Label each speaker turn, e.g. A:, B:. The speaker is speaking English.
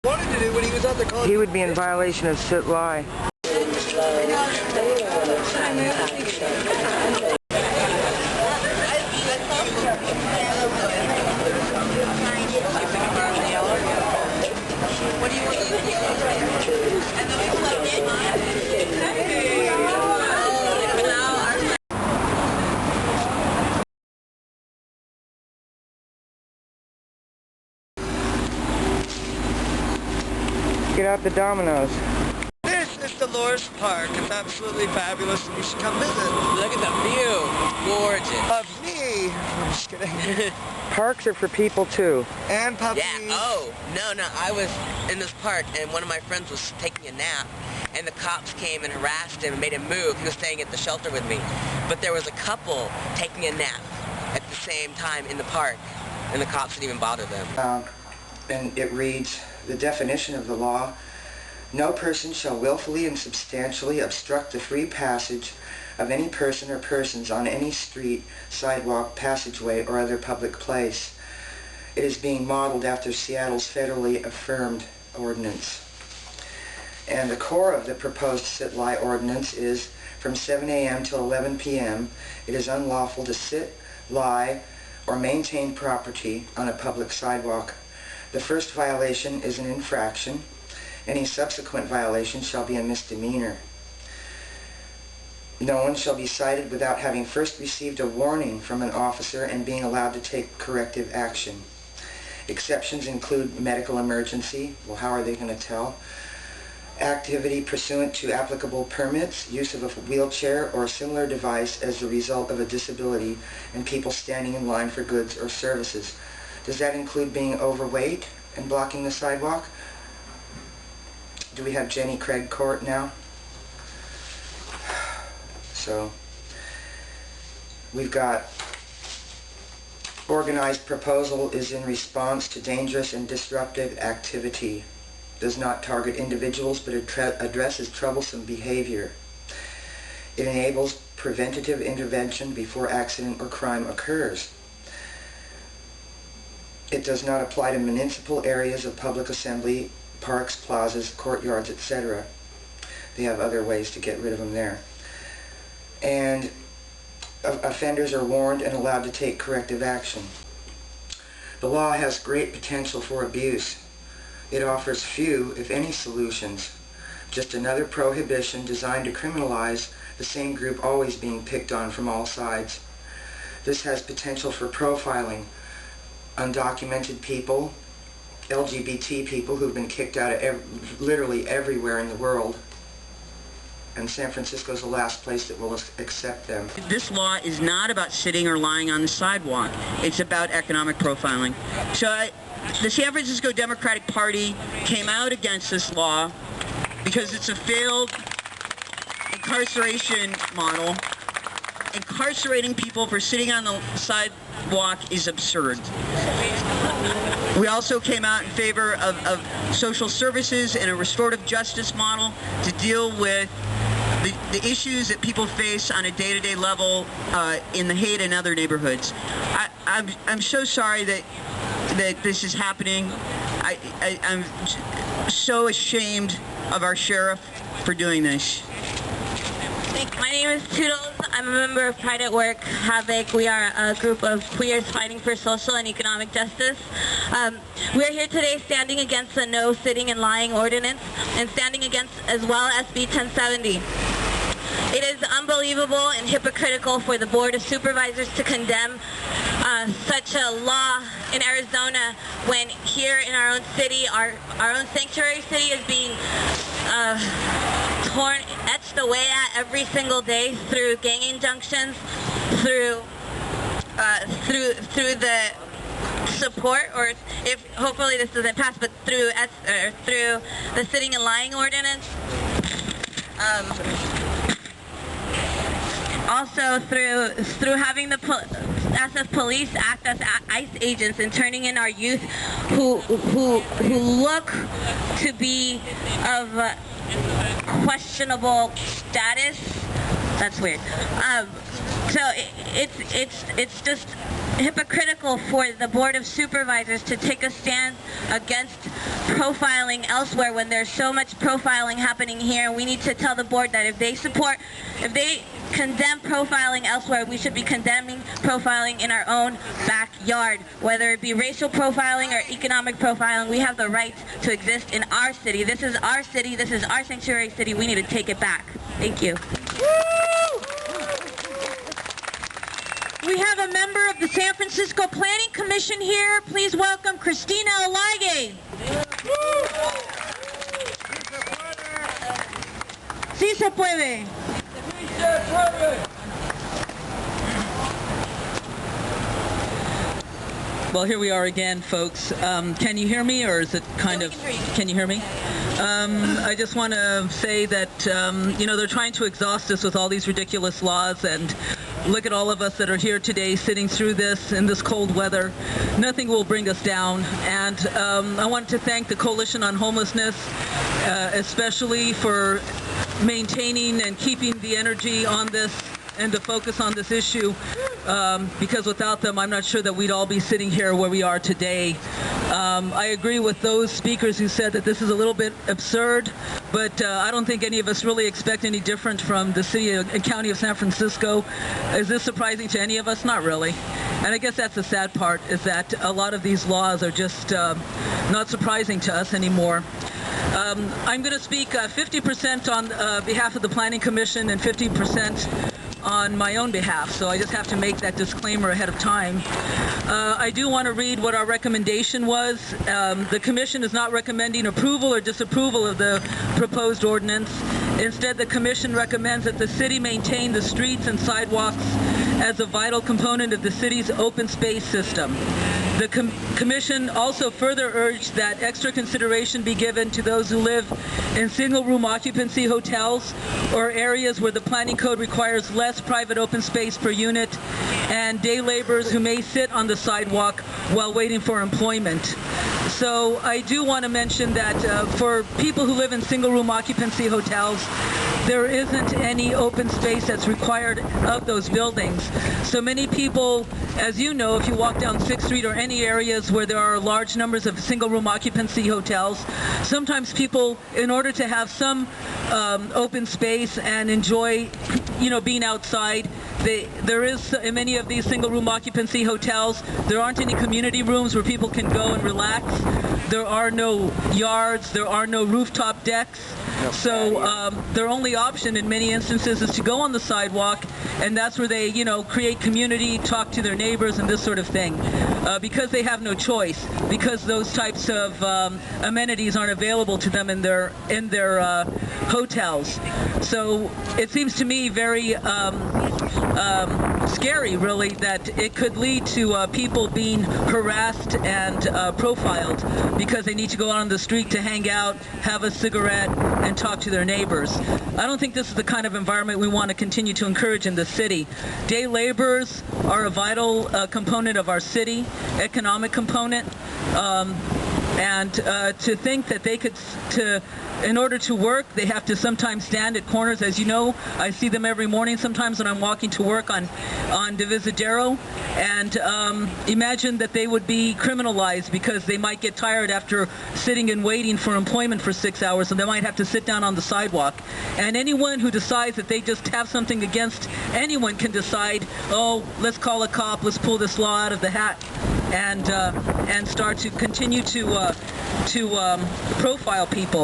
A: Wanted to do when he was out there calling.
B: He would be in violation of SitLie. Get out the dominoes.
A: This is Dolores Park. It's absolutely fabulous, and you should come visit.
C: Look at the view. Gorgeous.
A: Of me. I'm just kidding.
B: Parks are for people too.
A: And puppies.
C: Yeah, oh, no, I was in this park, and one of my friends was taking a nap, and the cops came and harassed him and made him move. He was staying at the shelter with me. But there was a couple taking a nap at the same time in the park, and the cops didn't even bother them.
D: And it reads, the definition of the law: no person shall willfully and substantially obstruct the free passage of any person or persons on any street, sidewalk, passageway, or other public place. It is being modeled after Seattle's federally affirmed ordinance. And the core of the proposed SitLie ordinance is from 7 a.m. till 11 p.m. it is unlawful to sit, lie, or maintain property on a public sidewalk. The first violation is an infraction. Any subsequent violation shall be a misdemeanor. No one shall be cited without having first received a warning from an officer and being allowed to take corrective action. Exceptions include medical emergency. Well, how are they going to tell? Activity pursuant to applicable permits, use of a wheelchair or a similar device as the result of a disability, and people standing in line for goods or services. Does that include being overweight and blocking the sidewalk? Do we have Jenny Craig Court now? So, we've got organized proposal is in response to dangerous and disruptive activity. Does not target individuals but addresses troublesome behavior. It enables preventative intervention before accident or crime occurs. It does not apply to municipal areas of public assembly, parks, plazas, courtyards, etc. They have other ways to get rid of them there. And offenders are warned and allowed to take corrective action. The law has great potential for abuse. It offers few, if any, solutions. Just another prohibition designed to criminalize the same group always being picked on from all sides. This has potential for profiling undocumented people, LGBT people who've been kicked out of literally everywhere in the world, and San Francisco is the last place that will accept them.
E: This law is not about sitting or lying on the sidewalk. It's about economic profiling. So the San Francisco Democratic Party came out against this law because it's a failed incarceration model. Incarcerating people for sitting on the sidewalk is absurd. We also came out in favor of social services and a restorative justice model to deal with the issues that people face on a day-to-day level in the Haight and other neighborhoods. I'm so sorry that this is happening. I'm so ashamed of our sheriff for doing this.
F: My name is Toodles. I'm a member of Pride at Work, Havoc. We are a group of queers fighting for social and economic justice. We're here today standing against the no sitting and lying ordinance and standing against as well SB 1070. It is unbelievable and hypocritical for the Board of Supervisors to condemn such a law in Arizona when here in our own city, our own sanctuary city is being etched away at every single day through gang injunctions, through the support, or if hopefully this doesn't pass, but through the sitting and lying ordinance. Also through having the SF police act as ICE agents and turning in our youth who look to be of questionable status. That's weird. So it's hypocritical for the Board of Supervisors to take a stand against profiling elsewhere when there's so much profiling happening here. We need to tell the board that if they condemn profiling elsewhere, we should be condemning profiling in our own backyard. Whether it be racial profiling or economic profiling, we have the right to exist in our city. This is our city. This is our sanctuary city. We need to take it back. Thank you.
G: We have a member of the San Francisco Planning Commission here. Please welcome Christina Alaige. Sí se puede.
H: Well, here we are again, folks. Can you hear me, or is it kind of... Can you hear me? I just want to say that, you know, they're trying to exhaust us with all these ridiculous laws, and look at all of us that are here today sitting through this in this cold weather. Nothing will bring us down. And I want to thank the Coalition on Homelessness, especially for maintaining and keeping the energy on this and the focus on this issue, because without them, I'm not sure that we'd all be sitting here where we are today. I agree with those speakers who said that this is a little bit absurd, but I don't think any of us really expect any different from the city and county of San Francisco. Is this surprising to any of us? Not really. And I guess that's the sad part, is that a lot of these laws are just not surprising to us anymore. I'm going to speak 50% on behalf of the Planning Commission and 50% on my own behalf, so I just have to make that disclaimer ahead of time. I do want to read what our recommendation was. The Commission is not recommending approval or disapproval of the proposed ordinance. Instead, the Commission recommends that the city maintain the streets and sidewalks as a vital component of the city's open space system. The Commission also further urged that extra consideration be given to those who live in single-room occupancy hotels or areas where the planning code requires less private open space per unit, and day laborers who may sit on the sidewalk while waiting for employment. So I do want to mention that for people who live in single-room occupancy hotels, there isn't any open space that's required of those buildings. So many people, as you know, if you walk down 6th Street or any areas where there are large numbers of single-room occupancy hotels, sometimes people, in order to have some open space and enjoy, you know, being outside, there is, in many of these single-room occupancy hotels, there aren't any community rooms where people can go and relax. There are no yards, there are no rooftop decks. So their only option in many instances is to go on the sidewalk, and that's where they, you know, create community, talk to their neighbors, and this sort of thing, because they have no choice, because those types of amenities aren't available to them in their hotels. So it seems to me very scary, really, that it could lead to people being harassed and profiled because they need to go out on the street to hang out, have a cigarette, and talk to their neighbors. I don't think this is the kind of environment we want to continue to encourage in the city. Day laborers are a vital component of our city, economic component, and to think that they could, in order to work, they have to sometimes stand at corners. As you know, I see them every morning sometimes when I'm walking to work on Divisadero, and imagine that they would be criminalized because they might get tired after sitting and waiting for employment for 6 hours, so they might have to sit down on the sidewalk. And anyone who decides that they just have something against anyone can decide, oh, let's call a cop, let's pull this law out of the hat, and start to continue to profile people.